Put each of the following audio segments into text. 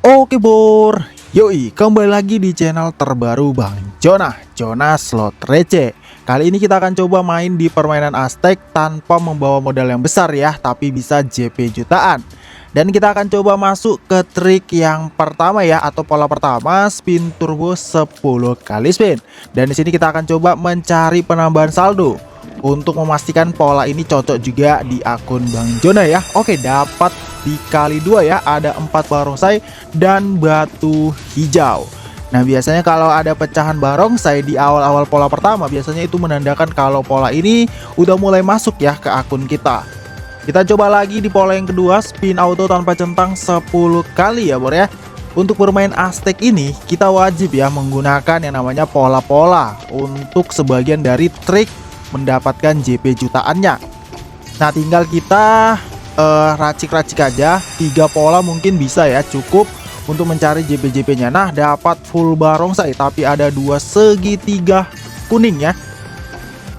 Oke Bor, yoi kembali lagi di channel terbaru Bang Jonah Slot Receh. Kali ini kita akan coba main di permainan Aztec tanpa membawa modal yang besar ya, tapi bisa JP jutaan. Dan kita akan coba masuk ke trik yang pertama ya, atau pola pertama, spin turbo 10 kali spin. Dan di sini kita akan coba mencari penambahan saldo untuk memastikan pola ini cocok juga di akun Bang Jonah ya. Oke, dapat dikali 2 ya, ada 4 barongsai dan batu hijau. Nah, biasanya kalau ada pecahan barongsai di awal-awal pola pertama, biasanya itu menandakan kalau pola ini udah mulai masuk ya ke akun kita. Kita coba lagi di pola yang kedua, spin auto tanpa centang 10 kali ya Bor ya. Untuk bermain Aztec ini kita wajib ya menggunakan yang namanya pola-pola untuk sebagian dari trik mendapatkan JP jutaannya. Nah, tinggal kita racik-racik aja, 3 pola mungkin bisa ya, cukup untuk mencari JP-JP nya. Nah, dapat full barongsai tapi ada 2 segitiga kuning ya.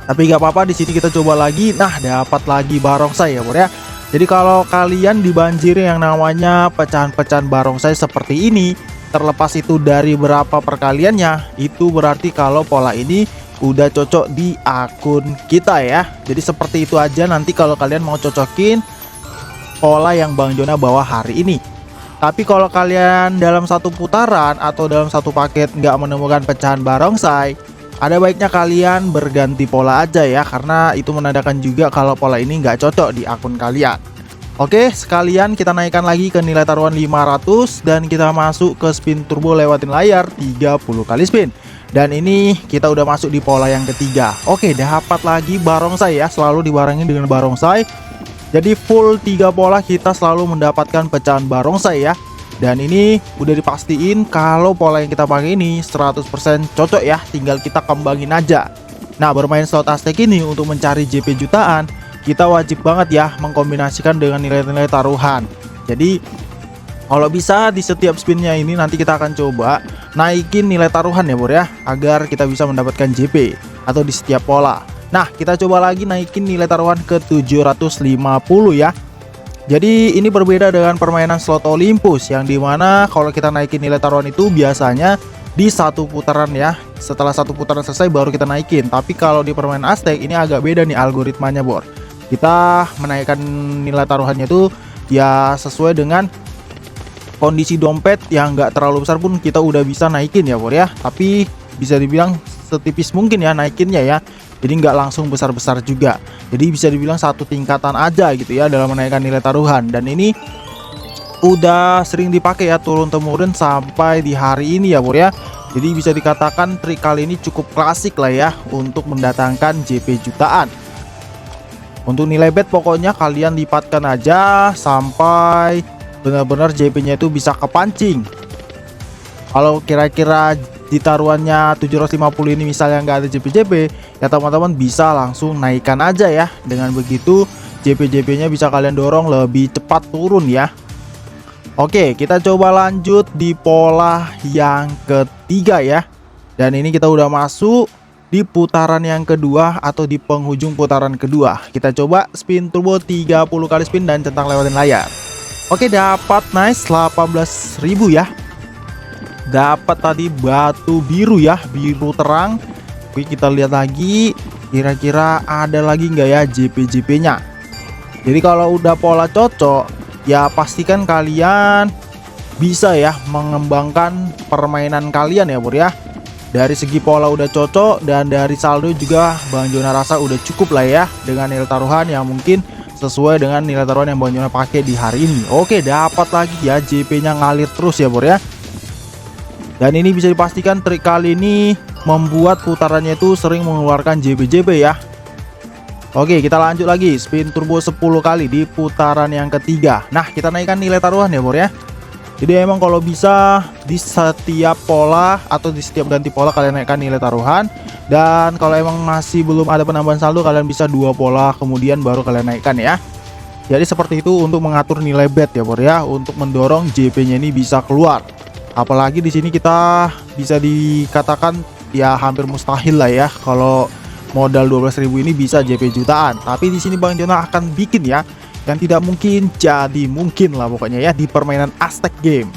Tapi nggak apa-apa, di sini kita coba lagi. Nah, dapat lagi barongsai ya Bor ya. Jadi kalau kalian dibanjiri yang namanya pecahan-pecahan barongsai seperti ini, terlepas itu dari berapa perkaliannya, itu berarti kalau pola ini udah cocok di akun kita ya. Jadi seperti itu aja, nanti kalau kalian mau cocokin pola yang Bang Jonah bawa hari ini. Tapi kalau kalian dalam satu putaran atau dalam satu paket nggak menemukan pecahan barongsai, ada baiknya kalian berganti pola aja ya, karena itu menandakan juga kalau pola ini nggak cocok di akun kalian. Oke, sekalian kita naikkan lagi ke nilai taruhan 500 dan kita masuk ke spin turbo lewatin layar 30 kali spin. Dan ini kita udah masuk di pola yang ketiga. Oke, dapat lagi barongsai ya, selalu dibarengi dengan barongsai. Jadi full 3 pola kita selalu mendapatkan pecahan barongsai ya. Dan ini udah dipastiin kalau pola yang kita pakai ini 100% cocok ya, tinggal kita kembangin aja. Nah, bermain slot Aztec ini untuk mencari JP jutaan, kita wajib banget ya mengkombinasikan dengan nilai-nilai taruhan. Jadi kalau bisa di setiap spinnya ini nanti kita akan coba naikin nilai taruhan ya Bor ya, agar kita bisa mendapatkan JP atau di setiap pola. Nah, kita coba lagi naikin nilai taruhan ke 750 ya. Jadi ini berbeda dengan permainan slot Olympus, yang dimana kalau kita naikin nilai taruhan itu biasanya di satu putaran ya. Setelah satu putaran selesai baru kita naikin. Tapi kalau di permainan Aztec ini agak beda nih algoritmanya Bor. Kita menaikkan nilai taruhannya itu ya sesuai dengan kondisi dompet yang nggak terlalu besar pun kita udah bisa naikin ya Bor ya. Tapi bisa dibilang setipis mungkin ya naikinnya ya. Jadi nggak langsung besar-besar juga. Jadi bisa dibilang satu tingkatan aja gitu ya dalam menaikkan nilai taruhan. Dan ini udah sering dipakai ya turun-temurun sampai di hari ini ya Bor ya. Jadi bisa dikatakan trik kali ini cukup klasik lah ya untuk mendatangkan JP jutaan. Untuk nilai bet pokoknya kalian lipatkan aja sampai benar-benar JP-nya itu bisa kepancing. Kalau kira-kira di taruhannya 750 ini misalnya nggak ada JP-JP, ya teman-teman bisa langsung naikkan aja ya. Dengan begitu JP-JP-nya bisa kalian dorong lebih cepat turun ya. Oke, kita coba lanjut di pola yang ketiga ya. Dan ini kita udah masuk di putaran yang kedua atau di penghujung putaran kedua. Kita coba spin turbo 30 kali spin dan centang lewatin layar. Oke, dapat nice 18.000 ya. Dapat tadi batu biru ya, biru terang. Oke, kita lihat lagi kira-kira ada lagi nggak ya JP-JP nya. Jadi kalau udah pola cocok ya pastikan kalian bisa ya mengembangkan permainan kalian ya Bor ya. Dari segi pola udah cocok dan dari saldo juga Bang Jonah rasa udah cukup lah ya, dengan nilai taruhan yang mungkin sesuai dengan nilai taruhan yang Bang Jonah pakai di hari ini. Oke, dapat lagi ya, JP-nya ngalir terus ya Bor ya. Dan ini bisa dipastikan trik kali ini membuat putarannya itu sering mengeluarkan JP-JP ya. Oke, kita lanjut lagi spin turbo 10 kali di putaran yang ketiga. Nah, kita naikkan nilai taruhan ya Bor ya. Jadi emang kalau bisa di setiap pola atau di setiap ganti pola kalian naikkan nilai taruhan. Dan kalau emang masih belum ada penambahan saldo, kalian bisa 2 pola kemudian baru kalian naikkan ya. Jadi seperti itu untuk mengatur nilai bet ya Bor ya, untuk mendorong JP-nya ini bisa keluar. Apalagi di sini kita bisa dikatakan ya hampir mustahil lah ya kalau modal 12.000 ini bisa JP jutaan. Tapi di sini Bang Jonah akan bikin ya yang tidak mungkin jadi mungkin lah pokoknya ya di permainan Aztec game.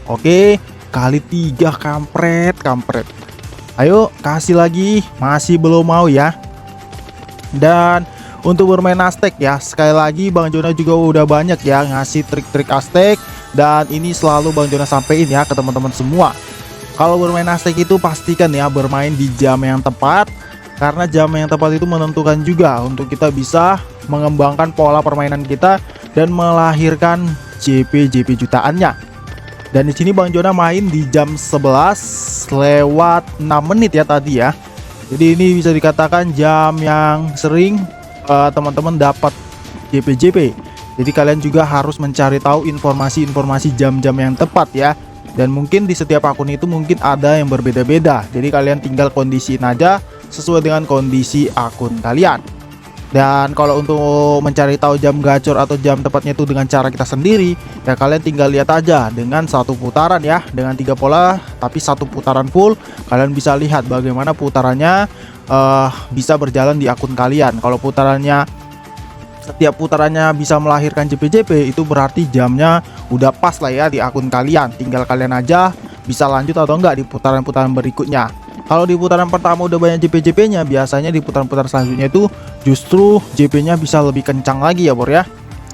Oke, kali 3 kampret, kampret. Ayo kasih lagi, masih belum mau ya. Dan untuk bermain Aztec ya, sekali lagi Bang Jona juga udah banyak ya ngasih trik-trik Aztec, dan ini selalu Bang Jona sampein ya ke teman-teman semua. Kalau bermain Aztec itu pastikan ya bermain di jam yang tepat, karena jam yang tepat itu menentukan juga untuk kita bisa mengembangkan pola permainan kita dan melahirkan JP jutaannya. Dan di sini Bang Jona main di jam 11 lewat 6 menit ya tadi ya. Jadi ini bisa dikatakan jam yang sering teman-teman dapat JP. Jadi kalian juga harus mencari tahu informasi-informasi jam-jam yang tepat ya. Dan mungkin di setiap akun itu mungkin ada yang berbeda-beda. Jadi kalian tinggal kondisiin aja sesuai dengan kondisi akun kalian. Dan kalau untuk mencari tahu jam gacor atau jam tepatnya itu dengan cara kita sendiri, ya kalian tinggal lihat aja dengan satu putaran ya, dengan 3 pola tapi satu putaran full. Kalian bisa lihat bagaimana putarannya bisa berjalan di akun kalian. Kalau putarannya setiap putarannya bisa melahirkan JP, itu berarti jamnya udah pas lah ya di akun kalian. Tinggal kalian aja bisa lanjut atau enggak di putaran-putaran berikutnya. Kalau di putaran pertama udah banyak JP-nya, biasanya di putaran-putaran selanjutnya itu justru JP-nya bisa lebih kencang lagi ya bor ya.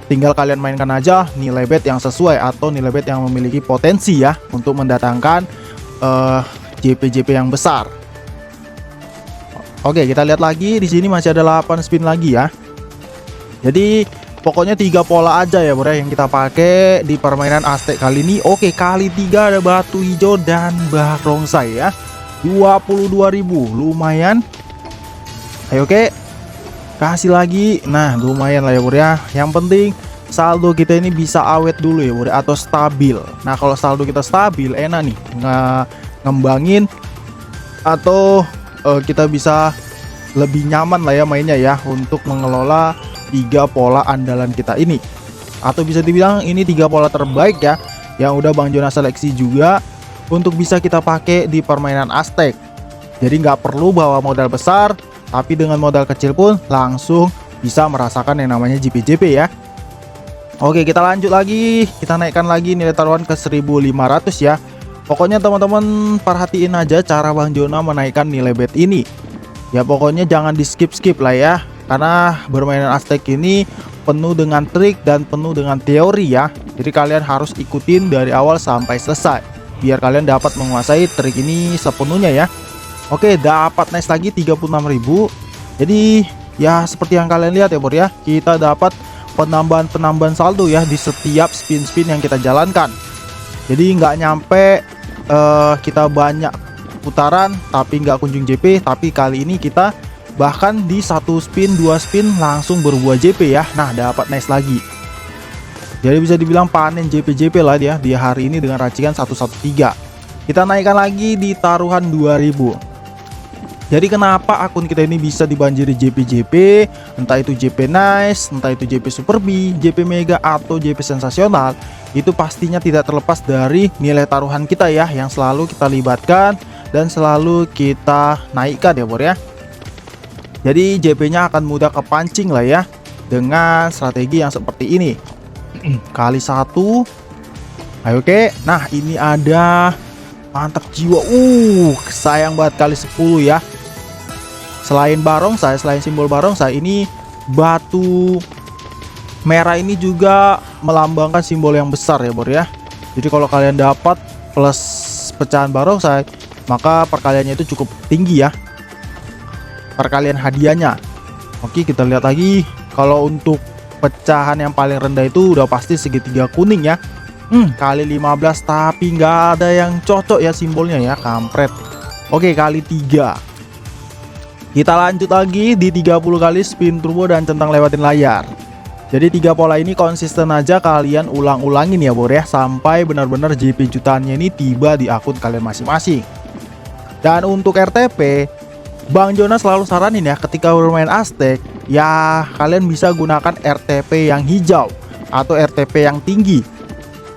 Tinggal kalian mainkan aja nilai bet yang sesuai atau nilai bet yang memiliki potensi ya untuk mendatangkan JP yang besar. Oke, kita lihat lagi di sini masih ada 8 spin lagi ya. Jadi pokoknya 3 pola aja ya bro ya yang kita pakai di permainan Aztec kali ini. Oke, kali 3 ada batu hijau dan barongsai ya. 22.000 lumayan. Ayo oke, kasih lagi. Nah lumayan lah ya bro ya. Yang penting saldo kita ini bisa awet dulu ya bro, atau stabil. Nah kalau saldo kita stabil enak nih ngembangin, atau kita bisa lebih nyaman lah ya mainnya ya untuk mengelola 3 pola andalan kita ini. Atau bisa dibilang ini 3 pola terbaik ya yang udah Bang Jona seleksi juga untuk bisa kita pakai di permainan Aztec. Jadi nggak perlu bawa modal besar, tapi dengan modal kecil pun langsung bisa merasakan yang namanya JP ya. Oke, kita lanjut lagi, kita naikkan lagi nilai taruhan ke 1.500 ya. Pokoknya teman-teman perhatiin aja cara Bang Jona menaikkan nilai bet ini. Ya pokoknya jangan di skip lah ya, karena bermainan Aztec ini penuh dengan trik dan penuh dengan teori ya. Jadi kalian harus ikutin dari awal sampai selesai biar kalian dapat menguasai trik ini sepenuhnya ya. Oke, dapat nice lagi 36.000. Jadi ya seperti yang kalian lihat ya bro ya, kita dapat penambahan saldo ya di setiap spin yang kita jalankan. Jadi nggak nyampe kita banyak putaran tapi nggak kunjung JP, tapi kali ini kita bahkan di 1 spin 2 spin langsung berbuah JP ya. Nah dapat nice lagi. Jadi bisa dibilang panen JP lah dia di hari ini dengan racikan 113. Kita naikkan lagi di taruhan 2000. Jadi kenapa akun kita ini bisa dibanjiri JP, entah itu JP nice, entah itu JP super B, JP mega atau JP sensasional, itu pastinya tidak terlepas dari nilai taruhan kita ya yang selalu kita libatkan dan selalu kita naikkan ya bor ya. Jadi JP-nya akan mudah kepancing lah ya dengan strategi yang seperti ini. Kali 1. Ayo oke. Nah ini ada mantap jiwa. Sayang banget kali 10 ya. Selain barongsai, selain simbol barongsai, ini batu merah ini juga melambangkan simbol yang besar ya bor ya. Jadi kalau kalian dapat plus pecahan barongsai, maka perkaliannya itu cukup tinggi ya, perkalian hadiahnya. Oke, kita lihat lagi. Kalau untuk pecahan yang paling rendah itu udah pasti segitiga kuning ya. Kali 15 tapi nggak ada yang cocok ya simbolnya ya, kampret. Oke, kali 3. Kita lanjut lagi di 30 kali spin turbo dan centang lewatin layar. Jadi 3 pola ini konsisten aja kalian ulang-ulangin ya bor ya, sampai benar-benar JP jutaannya ini tiba di akun kalian masing-masing. Dan untuk RTP, Bang Jona selalu saranin ya ketika bermain Aztec, ya kalian bisa gunakan RTP yang hijau atau RTP yang tinggi.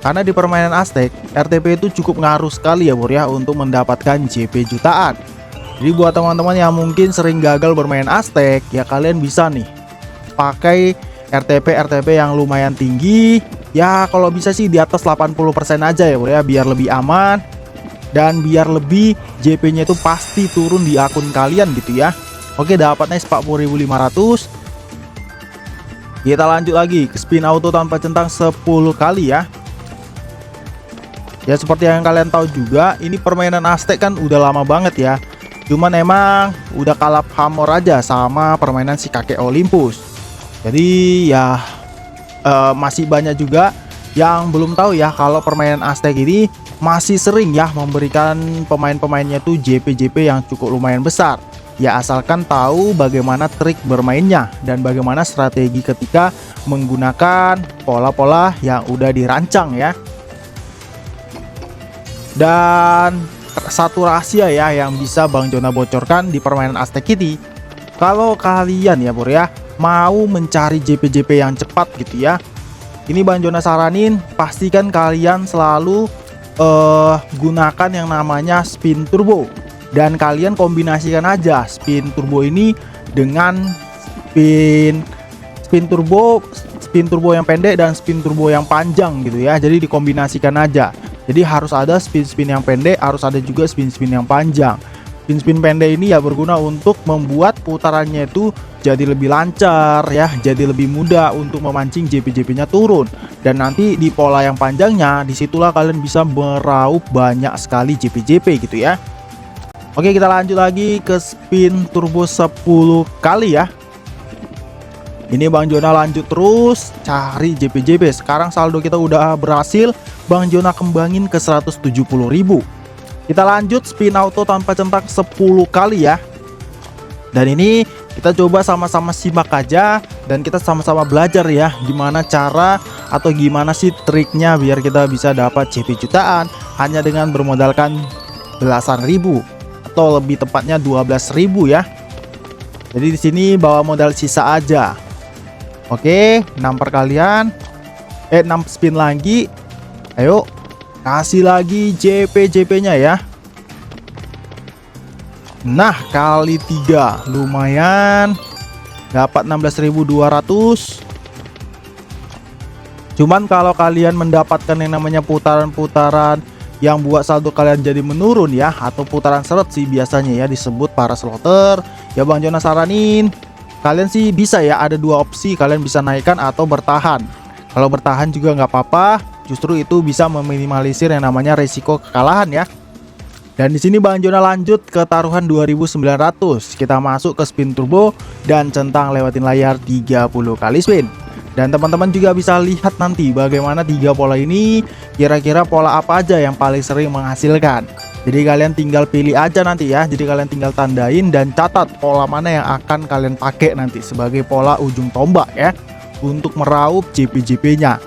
Karena di permainan Aztec, RTP itu cukup ngaruh sekali ya bor ya untuk mendapatkan JP jutaan. Jadi buat teman-teman yang mungkin sering gagal bermain Aztec, ya kalian bisa nih pakai RTP yang lumayan tinggi Ya kalau bisa sih di atas 80% aja ya bro ya, biar lebih aman dan biar lebih JP nya itu pasti turun di akun kalian gitu ya. Oke, dapatnya 40.500. Kita lanjut lagi ke spin auto tanpa centang 10 kali ya. Ya seperti yang kalian tahu juga, ini permainan Aztec kan udah lama banget ya. Cuman emang udah kalah pamor aja sama permainan si kakek Olympus. Jadi ya masih banyak juga yang belum tahu ya kalau permainan Aztec ini masih sering ya memberikan pemain-pemainnya tuh JP-JP yang cukup lumayan besar. Ya asalkan tahu bagaimana trik bermainnya dan bagaimana strategi ketika menggunakan pola-pola yang udah dirancang ya. Dan satu rahasia ya yang bisa Bang Jona bocorkan di permainan Aztec ini, kalau kalian ya bro ya mau mencari JP-JP yang cepat gitu ya, ini Bang Jona saranin pastikan kalian selalu gunakan yang namanya spin turbo, dan kalian kombinasikan aja spin turbo ini dengan spin turbo yang pendek dan spin turbo yang panjang gitu ya. Jadi dikombinasikan aja. Jadi harus ada spin yang pendek, harus ada juga spin yang panjang. Spin pendek ini ya berguna untuk membuat putarannya itu jadi lebih lancar ya, jadi lebih mudah untuk memancing JP-JP-nya turun. Dan nanti di pola yang panjangnya disitulah kalian bisa meraup banyak sekali JP-JP gitu ya. Oke, kita lanjut lagi ke spin turbo 10 kali ya. Ini Bang Jona lanjut terus cari JP-JP. Sekarang saldo kita udah berhasil Bang Jona kembangin ke 170.000. Kita lanjut spin auto tanpa centang 10 kali ya. Dan ini kita coba sama-sama simak aja dan kita sama-sama belajar ya gimana cara atau gimana sih triknya biar kita bisa dapat JP jutaan hanya dengan bermodalkan belasan ribu atau lebih tepatnya 12.000 ya. Jadi di sini bawa modal sisa aja. Oke, 6 perkalian. 6 spin lagi. Ayo, kasih lagi JP-JP-nya ya. Nah, kali 3 lumayan. Dapat 16.200. Cuman kalau kalian mendapatkan yang namanya putaran-putaran yang buat saldo kalian jadi menurun ya, atau putaran seret sih biasanya ya disebut para slotter, ya Bang Jona saranin kalian sih bisa ya, ada dua opsi, kalian bisa naikkan atau bertahan. Kalau bertahan juga nggak apa-apa, justru itu bisa meminimalisir yang namanya resiko kekalahan ya. Dan di sini Bang Jona lanjut ke taruhan 2.900. Kita masuk ke spin turbo dan centang lewatin layar 30 kali spin. Dan teman-teman juga bisa lihat nanti bagaimana 3 pola ini kira-kira pola apa aja yang paling sering menghasilkan. Jadi kalian tinggal pilih aja nanti ya. Jadi kalian tinggal tandain dan catat pola mana yang akan kalian pakai nanti sebagai pola ujung tombak ya, untuk meraup JP-JP-nya.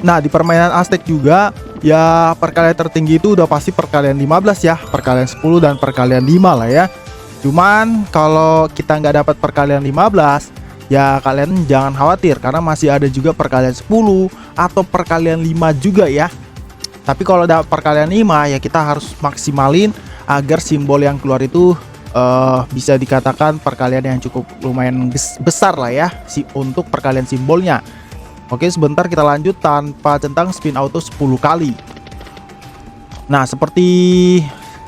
Nah, di permainan Aztec juga ya perkalian tertinggi itu udah pasti perkalian 15 ya, perkalian 10 dan perkalian 5 lah ya. Cuman kalau kita nggak dapat perkalian 15, ya kalian jangan khawatir karena masih ada juga perkalian 10 atau perkalian 5 juga ya. Tapi kalau dapat perkalian 5 ya kita harus maksimalin agar simbol yang keluar itu bisa dikatakan perkalian yang cukup lumayan besar lah ya untuk perkalian simbolnya. Oke, sebentar kita lanjut tanpa centang spin auto 10 kali. Nah, seperti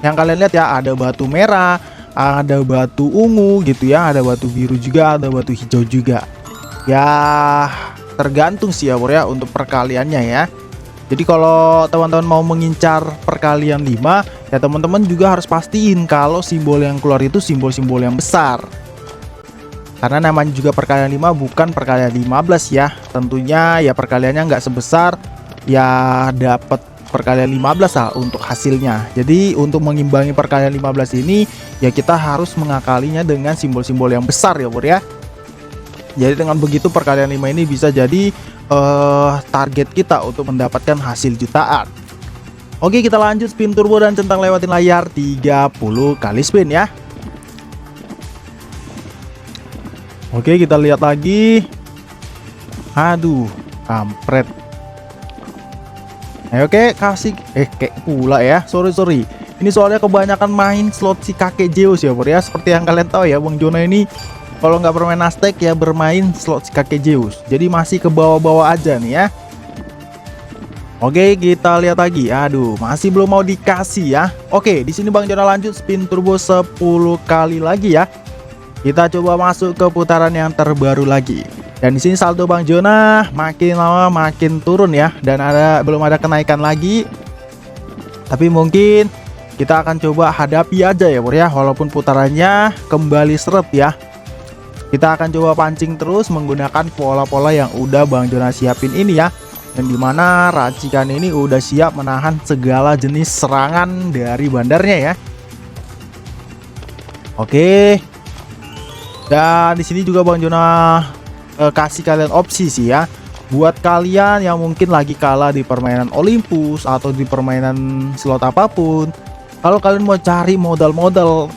yang kalian lihat ya, ada batu merah, ada batu ungu gitu ya, ada batu biru juga, ada batu hijau juga. Ya tergantung sih ya bro ya untuk perkaliannya ya. Jadi kalau teman-teman mau mengincar perkalian 5 ya, teman-teman juga harus pastiin kalau simbol yang keluar itu simbol-simbol yang besar. Karena namanya juga perkalian 5 bukan perkalian 15 ya. Tentunya ya perkaliannya nggak sebesar ya dapat perkalian 15 lah untuk hasilnya. Jadi untuk mengimbangi perkalian 15 ini ya kita harus mengakalinya dengan simbol-simbol yang besar ya bro ya. Jadi dengan begitu perkalian 5 ini bisa jadi target kita untuk mendapatkan hasil jutaan. Oke, kita lanjut spin turbo dan centang lewatin layar 30 kali spin ya. Oke, kita lihat lagi. Aduh, kampret. Oke, kasih kayak pula ya. Sorry. Ini soalnya kebanyakan main slot si kakek Zeus ya bro ya. Seperti yang kalian tahu ya, Bang Jona ini kalau nggak bermain Aztec ya bermain slot si kakek Zeus. Jadi masih ke bawah-bawah aja nih ya. Oke, kita lihat lagi. Aduh, masih belum mau dikasih ya. Oke, di sini Bang Jona lanjut spin turbo 10 kali lagi ya. Kita coba masuk ke putaran yang terbaru lagi. Dan di sini saldo Bang Jona makin lama makin turun ya, dan belum ada kenaikan lagi. Tapi mungkin kita akan coba hadapi aja ya, Bro ya. Walaupun putarannya kembali seret ya. Kita akan coba pancing terus menggunakan pola-pola yang udah Bang Jona siapin ini ya. Dan dimana racikan ini udah siap menahan segala jenis serangan dari bandarnya ya. Oke. Dan di sini juga Bang Jona kasih kalian opsi sih ya. Buat kalian yang mungkin lagi kalah di permainan Olympus atau di permainan slot apapun, kalau kalian mau cari modal-modal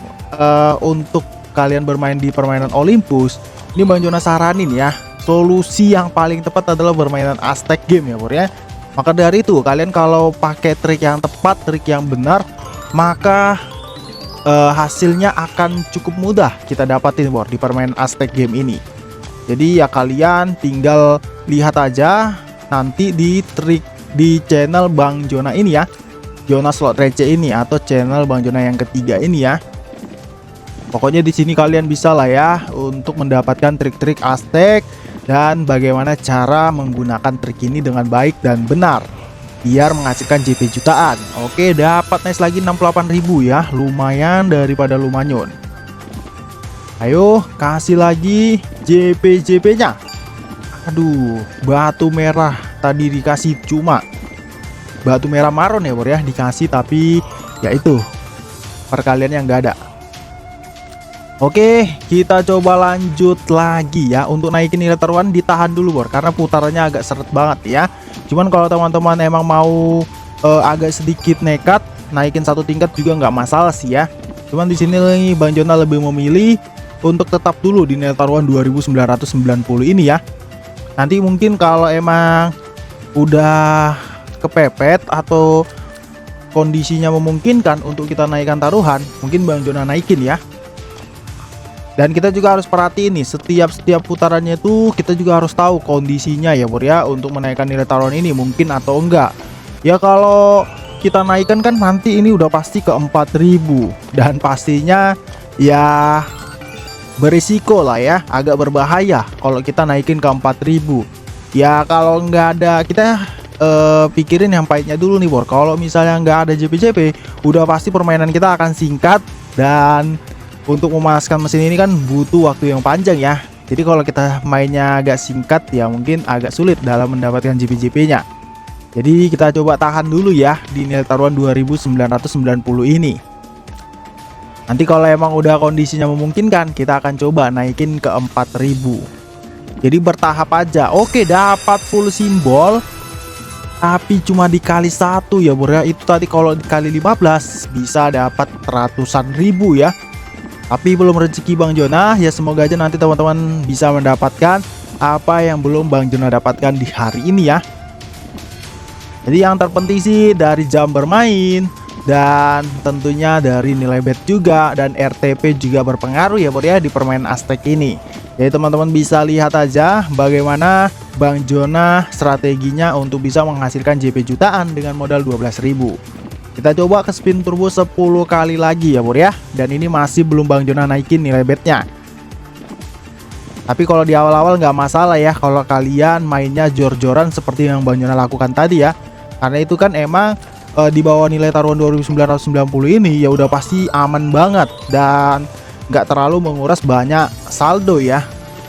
untuk kalian bermain di permainan Olympus, ini Bang Jona saranin ya, solusi yang paling tepat adalah bermainan Aztec game ya, Bro ya. Maka dari itu kalian kalau pakai trik yang tepat, trik yang benar, maka hasilnya akan cukup mudah kita dapatin, Bro, di permainan Aztec game ini. Jadi ya kalian tinggal lihat aja nanti di trik di channel Bang Jona ini ya, Jona Slot Receh ini, atau channel Bang Jona yang ketiga ini ya. Pokoknya di sini kalian bisa lah ya untuk mendapatkan trik-trik Aztec dan bagaimana cara menggunakan trik ini dengan baik dan benar biar menghasilkan JP jutaan. Oke, dapat nice lagi 68.000 ya, lumayan daripada lumayan. Ayo kasih lagi JP nya. Aduh, batu merah tadi dikasih cuma batu merah maron ya, Bro ya, dikasih tapi ya itu perkalian yang nggak ada. Oke, kita coba lanjut lagi ya. Untuk naikin nilai taruhan ditahan dulu, Bro, karena putarannya agak seret banget ya. Cuman kalau teman-teman emang mau agak sedikit nekat naikin satu tingkat juga nggak masalah sih ya. Cuman di sini Bang Jona lebih memilih untuk tetap dulu di nilai taruhan 2990 ini ya. Nanti mungkin kalau emang udah kepepet atau kondisinya memungkinkan untuk kita naikkan taruhan, mungkin Bang Jona naikin ya. Dan kita juga harus perhatiin nih, setiap putarannya itu kita juga harus tahu kondisinya ya, Bro ya, untuk menaikkan nilai taruhan ini mungkin atau enggak. Ya kalau kita naikkan kan nanti ini udah pasti ke 4000 dan pastinya ya berisiko lah ya, agak berbahaya kalau kita naikin ke 4000. Ya kalau nggak ada, kita pikirin yang pahitnya dulu nih, Bro. Kalau misalnya nggak ada JP udah pasti permainan kita akan singkat, dan untuk memanaskan mesin ini kan butuh waktu yang panjang ya. Jadi kalau kita mainnya agak singkat ya mungkin agak sulit dalam mendapatkan JP nya. Jadi kita coba tahan dulu ya di nilai taruhan 2990 ini. Nanti kalau emang udah kondisinya memungkinkan, kita akan coba naikin ke 4000. Jadi bertahap aja. Oke, dapat full simbol, tapi cuma dikali 1 ya, Bro ya. Itu tadi kalau dikali 15 bisa dapat ratusan ribu ya. Tapi belum rezeki Bang Jona ya, semoga aja nanti teman-teman bisa mendapatkan apa yang belum Bang Jona dapatkan di hari ini ya. Jadi yang terpenting sih dari jam bermain, dan tentunya dari nilai bet juga, dan RTP juga berpengaruh ya, Bro ya, di permainan Aztec ini. Jadi teman-teman bisa lihat aja bagaimana Bang Jona strateginya untuk bisa menghasilkan JP jutaan dengan modal 12.000. Kita coba ke spin turbo 10 kali lagi ya, Bro ya. Dan ini masih belum Bang Jona naikin nilai betnya. Tapi kalau di awal-awal nggak masalah ya kalau kalian mainnya jor-joran seperti yang Bang Jona lakukan tadi ya. Karena itu kan emang di bawah nilai taruhan 2990 ini ya udah pasti aman banget dan nggak terlalu menguras banyak saldo ya.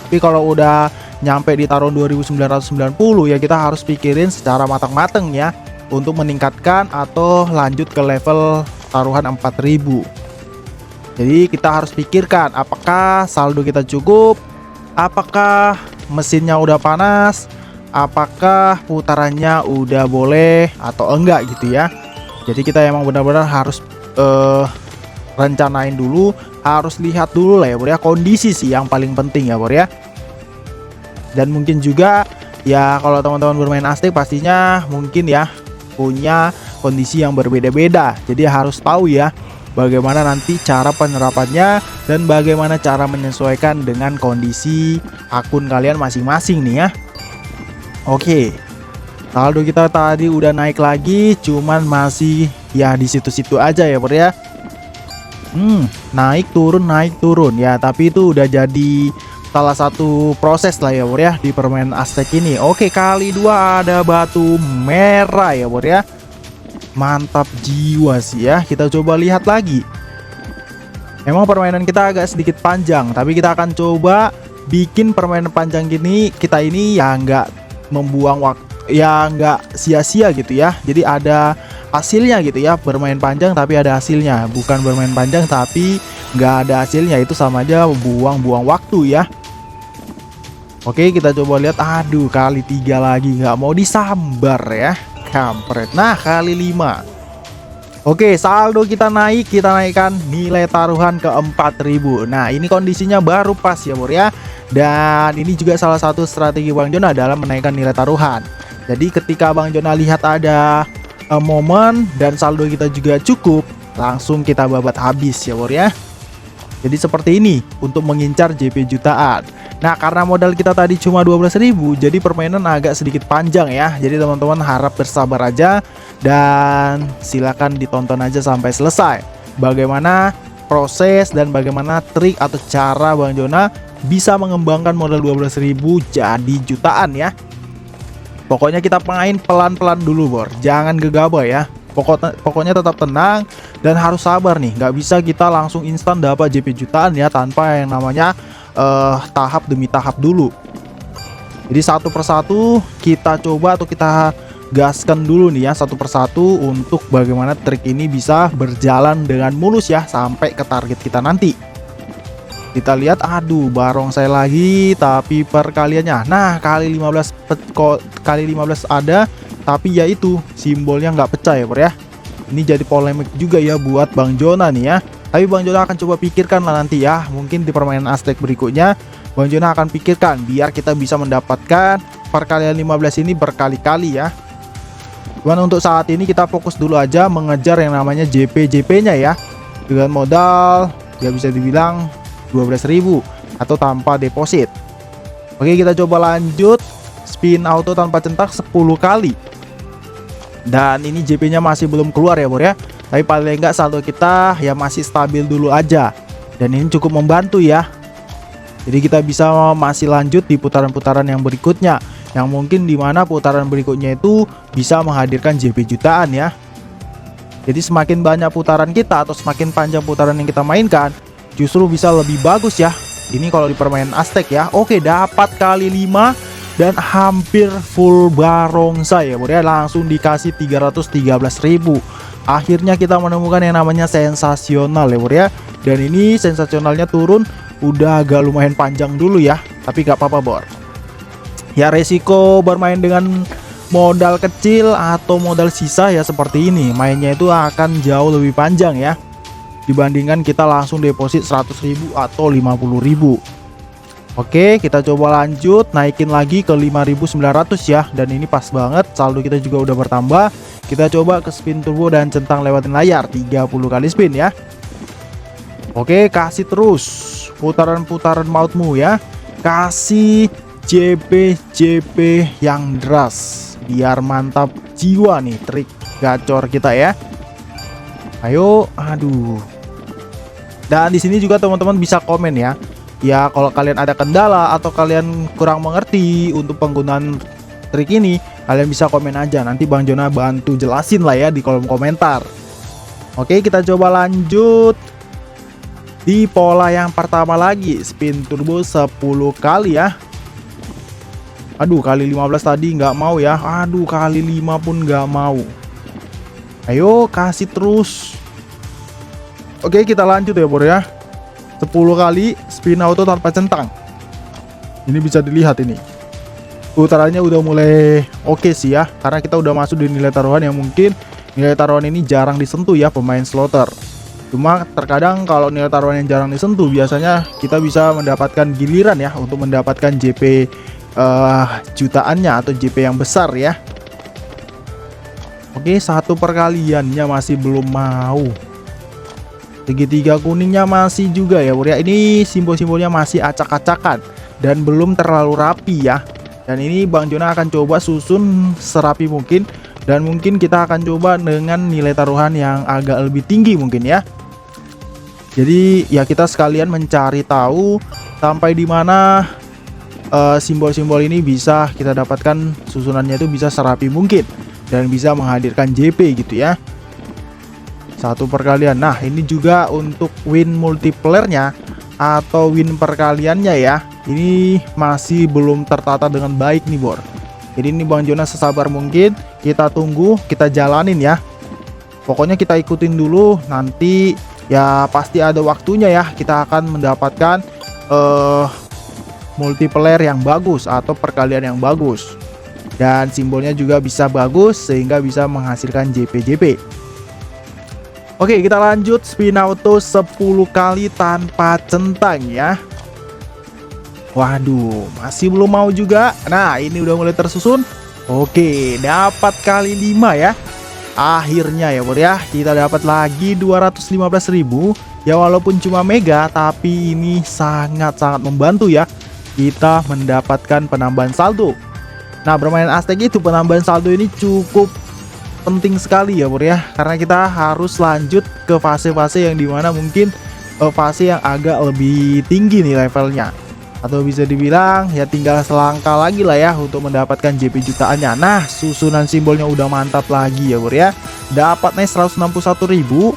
Tapi kalau udah nyampe di taruhan 2990 ya kita harus pikirin secara matang-matang ya untuk meningkatkan atau lanjut ke level taruhan 4000. Jadi kita harus pikirkan apakah saldo kita cukup, apakah mesinnya udah panas, apakah putarannya udah boleh atau enggak gitu ya. Jadi kita emang benar-benar harus rencanain dulu, harus lihat dulu lah ya, Bro ya. Kondisi sih yang paling penting ya, Bro ya. Dan mungkin juga ya kalau teman-teman bermain Aztec pastinya mungkin ya punya kondisi yang berbeda-beda. Jadi harus tahu ya bagaimana nanti cara penerapannya dan bagaimana cara menyesuaikan dengan kondisi akun kalian masing-masing nih ya. Oke. Saldo kita tadi udah naik lagi, cuman masih ya di situ-situ aja ya bro ya. Naik turun ya, tapi itu udah jadi salah satu proses lah ya bro ya di permainan Aztec ini. Oke, kali 2 ada batu merah ya bro ya. Mantap jiwa sih ya. Kita coba lihat lagi. Emang permainan kita agak sedikit panjang, tapi kita akan coba bikin permainan panjang gini kita ini ya nggak membuang waktu, ya nggak sia-sia gitu ya. Jadi ada hasilnya gitu ya, bermain panjang tapi ada hasilnya, bukan bermain panjang tapi nggak ada hasilnya, itu sama aja buang-buang waktu ya. Oke, kita coba lihat. Aduh, kali 3 lagi nggak mau disambar ya, kampret. Nah, kali 5. Oke, saldo kita naik, kita naikkan nilai taruhan ke 4.000. Nah, ini kondisinya baru pas ya bro ya. Dan ini juga salah satu strategi Bang Jona dalam menaikkan nilai taruhan. Jadi ketika Bang Jona lihat ada momen dan saldo kita juga cukup, langsung kita babat habis ya bro ya. Jadi seperti ini untuk mengincar JP jutaan. Nah, karena modal kita tadi cuma 12.000, jadi permainan agak sedikit panjang ya. Jadi teman-teman harap bersabar aja dan silakan ditonton aja sampai selesai. Bagaimana proses dan bagaimana trik atau cara Bang Jona bisa mengembangkan modal 12.000 jadi jutaan ya. Pokoknya kita main pelan-pelan dulu bor, jangan gegabah ya. Pokoknya tetap tenang dan harus sabar nih. Nggak bisa kita langsung instan dapat JP jutaan ya, tanpa yang namanya tahap demi tahap dulu. Jadi satu persatu kita coba atau kita gaskan dulu nih ya, satu persatu, untuk bagaimana trik ini bisa berjalan dengan mulus ya sampai ke target kita nanti. Kita lihat, aduh barong saya lagi tapi perkaliannya. Nah, kali 15 ada, tapi ya itu simbolnya nggak pecah ya bro ya. Ini jadi polemik juga ya buat Bang Jona nih ya. Tapi Bang Jona akan coba pikirkan lah nanti ya. Mungkin di permainan Aztec berikutnya Bang Jona akan pikirkan biar kita bisa mendapatkan perkalian 15 ini berkali-kali ya. Cuman untuk saat ini kita fokus dulu aja mengejar yang namanya JP-nya ya. Dengan modal ya bisa dibilang 12.000 atau tanpa deposit. Oke, kita coba lanjut. Spin auto tanpa centak 10 kali. Dan ini JP-nya masih belum keluar ya bro ya. Tapi paling enggak saldo kita ya masih stabil dulu aja. Dan ini cukup membantu ya. Jadi kita bisa masih lanjut di putaran-putaran yang berikutnya, yang mungkin dimana putaran berikutnya itu bisa menghadirkan JP jutaan ya. Jadi semakin banyak putaran kita atau semakin panjang putaran yang kita mainkan, justru bisa lebih bagus ya. Ini kalau di permainan Aztec ya. Oke, dapat kali 5 dan hampir full barongsai ya bro ya. Langsung dikasih 313.000. Akhirnya kita menemukan yang namanya sensasional ya bro ya. Dan ini sensasionalnya turun udah agak lumayan panjang dulu ya, tapi gak apa-apa bor. Ya resiko bermain dengan modal kecil atau modal sisa ya seperti ini, mainnya itu akan jauh lebih panjang ya dibandingkan kita langsung deposit 100.000 atau 50.000. Oke, kita coba lanjut naikin lagi ke 5.900 ya. Dan ini pas banget, saldo kita juga udah bertambah. Kita coba ke spin turbo dan centang lewatin layar 30 kali spin ya. Oke, kasih terus putaran-putaran mautmu ya. Kasih JP yang deras biar mantap jiwa nih trik gacor kita ya. Ayo, aduh. Dan di sini juga teman-teman bisa komen ya. Ya kalau kalian ada kendala atau kalian kurang mengerti untuk penggunaan trik ini, kalian bisa komen aja. Nanti Bang Jona bantu jelasin lah ya di kolom komentar. Oke, kita coba lanjut di pola yang pertama lagi. Spin turbo 10 kali ya. Aduh, kali 15 tadi nggak mau ya. Aduh, kali 5 pun nggak mau. Ayo kasih terus. Oke, kita lanjut ya bro ya. 10 kali spin auto tanpa centang. Ini bisa dilihat ini. Putarannya udah mulai oke sih ya. Karena kita udah masuk di nilai taruhan yang mungkin nilai taruhan ini jarang disentuh ya pemain slotter. Cuma terkadang kalau nilai taruhan yang jarang disentuh, biasanya kita bisa mendapatkan giliran ya untuk mendapatkan JP jutaannya atau JP yang besar ya. Oke, satu perkaliannya masih belum mau. Segitiga kuningnya masih juga ya bro ya. Ini simbol-simbolnya masih acak-acakan dan belum terlalu rapi ya. Dan ini Bang Jona akan coba susun serapi mungkin, dan mungkin kita akan coba dengan nilai taruhan yang agak lebih tinggi mungkin ya. Jadi ya kita sekalian mencari tahu sampai di mana simbol-simbol ini bisa kita dapatkan, susunannya itu bisa serapi mungkin dan bisa menghadirkan JP gitu ya. Satu perkalian. Nah, ini juga untuk win multiplayernya atau win perkaliannya ya. Ini masih belum tertata dengan baik nih, Bor. Jadi ini Bang Jona sesabar mungkin, kita tunggu, kita jalanin ya. Pokoknya kita ikutin dulu, nanti ya pasti ada waktunya ya kita akan mendapatkan multiplayer yang bagus atau perkalian yang bagus. Dan simbolnya juga bisa bagus sehingga bisa menghasilkan JP-JP. Oke, kita lanjut spin auto 10 kali tanpa centang ya. Waduh, masih belum mau juga. Nah, ini udah mulai tersusun. Oke, dapat kali 5 ya. Akhirnya ya Bor ya, kita dapat lagi 215.000. Ya walaupun cuma mega, tapi ini sangat-sangat membantu ya. Kita mendapatkan penambahan saldo. Nah, bermain Aztec itu penambahan saldo ini cukup penting sekali ya Bor ya. Karena kita harus lanjut ke fase-fase yang dimana mungkin fase yang agak lebih tinggi nih levelnya. Atau bisa dibilang ya tinggal selangkah lagi lah ya untuk mendapatkan JP jutaannya. Nah, susunan simbolnya udah mantap lagi ya Bor ya. Dapat nih 161.000.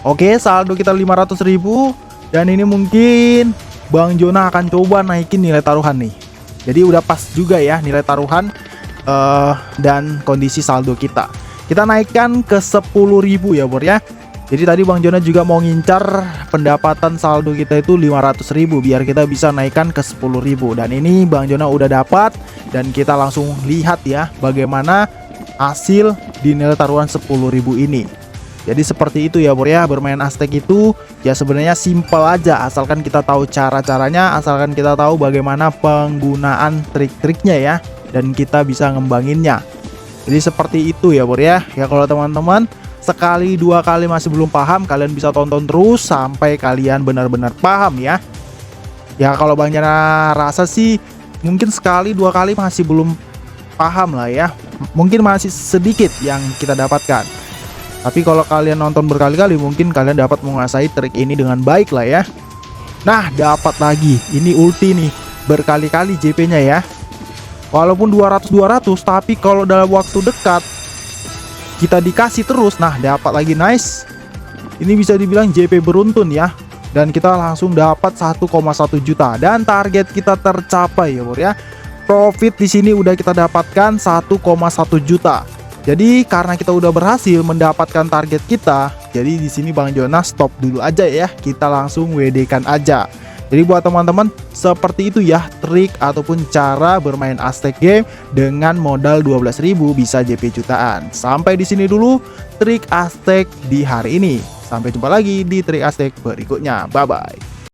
Oke, saldo kita 500.000. Dan ini mungkin Bang Jona akan coba naikin nilai taruhan nih. Jadi udah pas juga ya nilai taruhan dan kondisi saldo kita. Kita naikkan ke 10.000 ya Bor ya. Jadi tadi Bang Jona juga mau ngincar pendapatan saldo kita itu 500.000 biar kita bisa naikkan ke 10.000. Dan ini Bang Jona udah dapat, dan kita langsung lihat ya bagaimana hasil di nilai taruhan 10.000 ini. Jadi seperti itu ya Bor ya, bermain Aztec itu ya sebenarnya simpel aja, asalkan kita tahu cara-caranya, asalkan kita tahu bagaimana penggunaan trik-triknya ya, dan kita bisa ngembanginnya. Jadi seperti itu ya Bor ya. Ya kalau teman-teman sekali dua kali masih belum paham, kalian bisa tonton terus sampai kalian benar-benar paham ya. Ya kalau Bang Jona rasa sih mungkin sekali dua kali masih belum paham lah ya. Mungkin masih sedikit yang kita dapatkan. Tapi kalau kalian nonton berkali-kali mungkin kalian dapat menguasai trik ini dengan baik lah ya. Nah, dapat lagi. Ini ulti nih, berkali-kali JP-nya ya. Walaupun 200-200, tapi kalau dalam waktu dekat kita dikasih terus, nah dapat lagi, nice. Ini bisa dibilang JP beruntun ya. Dan kita langsung dapat 1,1 juta dan target kita tercapai ya Bor ya. Profit di sini udah kita dapatkan 1,1 juta. Jadi karena kita udah berhasil mendapatkan target kita, jadi di sini Bang Jona stop dulu aja ya. Kita langsung WD-kan aja. Jadi buat teman-teman, seperti itu ya trik ataupun cara bermain Aztec game dengan modal 12.000 bisa JP jutaan. Sampai di sini dulu trik Aztec di hari ini. Sampai jumpa lagi di trik Aztec berikutnya. Bye bye.